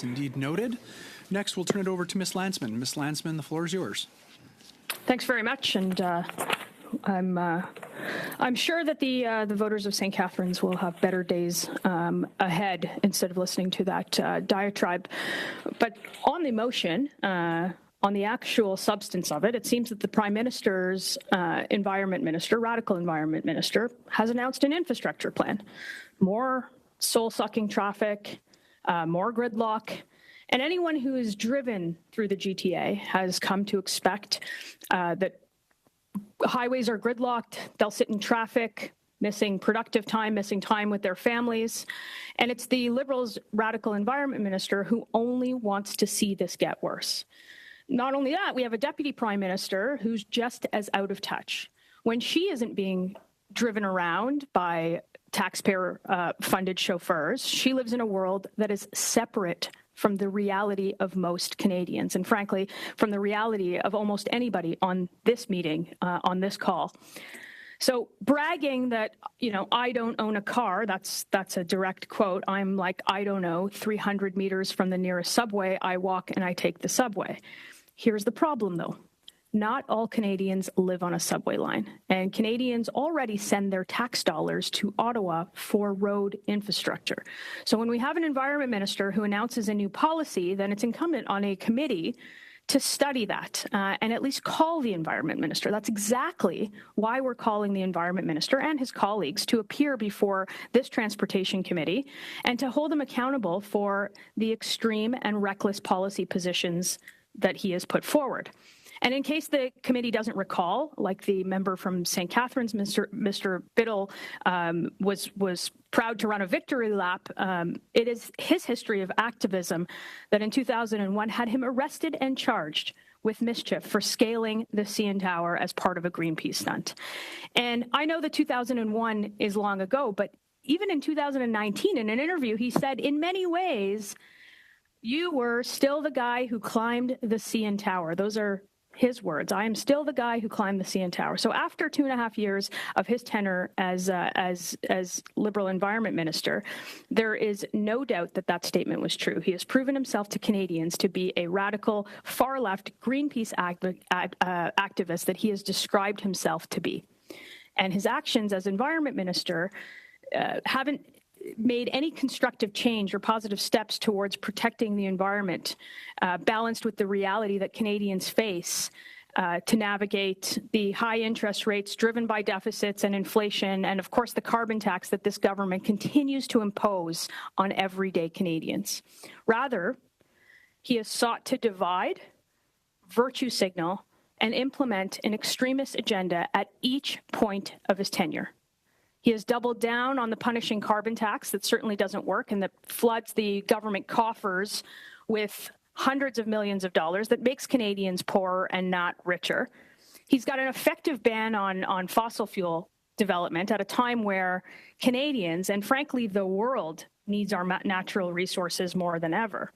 is indeed noted. Next, we'll turn it over to Ms. Lantsman. Ms. Lantsman, the floor is yours. Thanks very much, and I'm sure that the voters of St. Catharines will have better days ahead instead of listening to that diatribe. But on the motion, on the actual substance of it, it seems that the Prime Minister's environment minister, radical environment minister, has announced an infrastructure plan. More soul-sucking traffic, more gridlock, and anyone who is driven through the GTA has come to expect that highways are gridlocked, they'll sit in traffic, missing productive time, missing time with their families. And it's the Liberals' radical environment minister who only wants to see this get worse. Not only that, we have a deputy prime minister who's just as out of touch. When she isn't being driven around by taxpayer-funded chauffeurs, she lives in a world that is separate from the reality of most Canadians, and frankly, from the reality of almost anybody on this meeting, on this call. So bragging that, I don't own a car, that's a direct quote. I'm like, 300 meters from the nearest subway, I walk and I take the subway. Here's the problem, though. Not all Canadians live on a subway line, and Canadians already send their tax dollars to Ottawa for road infrastructure. So when we have an environment minister who announces a new policy, then it's incumbent on a committee to study that and at least call the environment minister. That's exactly why we're calling the environment minister and his colleagues to appear before this transportation committee and to hold them accountable for the extreme and reckless policy positions that he has put forward. And in case the committee doesn't recall, like the member from St. Catharines, Mr. Biddle, was proud to run a victory lap, it is his history of activism that in 2001 had him arrested and charged with mischief for scaling the CN Tower as part of a Greenpeace stunt. And I know that 2001 is long ago, but even in 2019, in an interview, he said, in many ways, you were still the guy who climbed the CN Tower. Those are his words. I am still the guy who climbed the CN Tower. So after 2.5 years of his tenure as Liberal Environment Minister, there is no doubt that that statement was true. He has proven himself to Canadians to be a radical, far-left Greenpeace activist that he has described himself to be. And his actions as Environment Minister haven't made any constructive change or positive steps towards protecting the environment, balanced with the reality that Canadians face to navigate the high interest rates driven by deficits and inflation, and of course the carbon tax that this government continues to impose on everyday Canadians. Rather, he has sought to divide, virtue signal, and implement an extremist agenda at each point of his tenure. He has doubled down on the punishing carbon tax that certainly doesn't work and that floods the government coffers with hundreds of millions of dollars that makes Canadians poorer and not richer. He's got an effective ban on fossil fuel development at a time where Canadians, and frankly the world, needs our natural resources more than ever.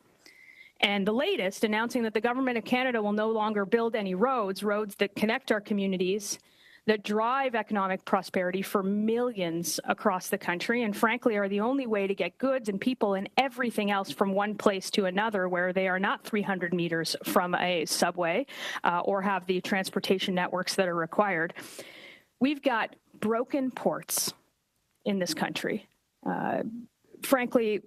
And the latest, announcing that the Government of Canada will no longer build any roads that connect our communities, that drive economic prosperity for millions across the country, and frankly are the only way to get goods and people and everything else from one place to another where they are not 300 meters from a subway or have the transportation networks that are required. We've got broken ports in this country. Frankly,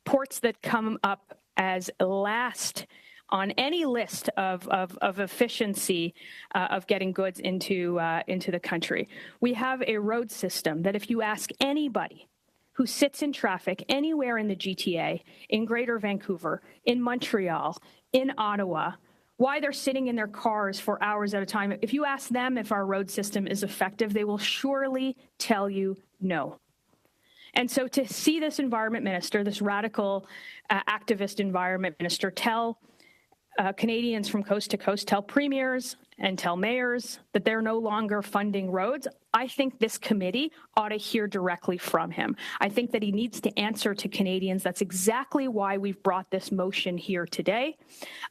ports that come up as last on any list of efficiency of getting goods into the country. We have a road system that if you ask anybody who sits in traffic anywhere in the GTA, in Greater Vancouver, in Montreal, in Ottawa, why they're sitting in their cars for hours at a time, if you ask them if our road system is effective, they will surely tell you no. And so to see this environment minister, this radical activist environment minister, tell Canadians from coast to coast, tell premiers and tell mayors that they're no longer funding roads, I think this committee ought to hear directly from him. I think that he needs to answer to Canadians. That's exactly why we've brought this motion here today.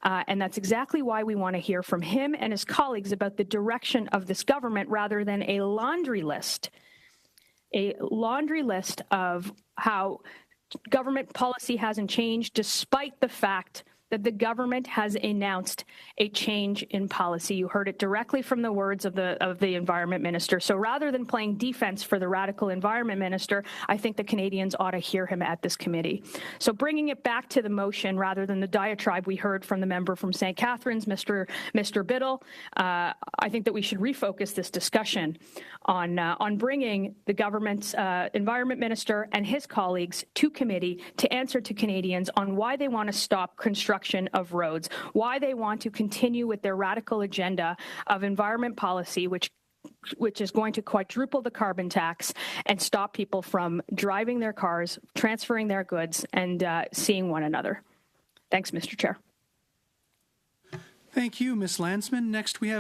And that's exactly why we want to hear from him and his colleagues about the direction of this government rather than a laundry list of how government policy hasn't changed, despite the fact that the government has announced a change in policy. You heard it directly from the words of the Environment Minister. So rather than playing defense for the radical Environment Minister, I think the Canadians ought to hear him at this committee. So bringing it back to the motion rather than the diatribe we heard from the member from St. Catharines, Mr. Biddle, I think that we should refocus this discussion on bringing the government's Environment Minister and his colleagues to committee to answer to Canadians on why they want to stop construction of roads, why they want to continue with their radical agenda of environment policy, which is going to quadruple the carbon tax and stop people from driving their cars, transferring their goods, and seeing one another. Thanks, Mr. Chair. Thank you, Ms. Lantsman. Next, we have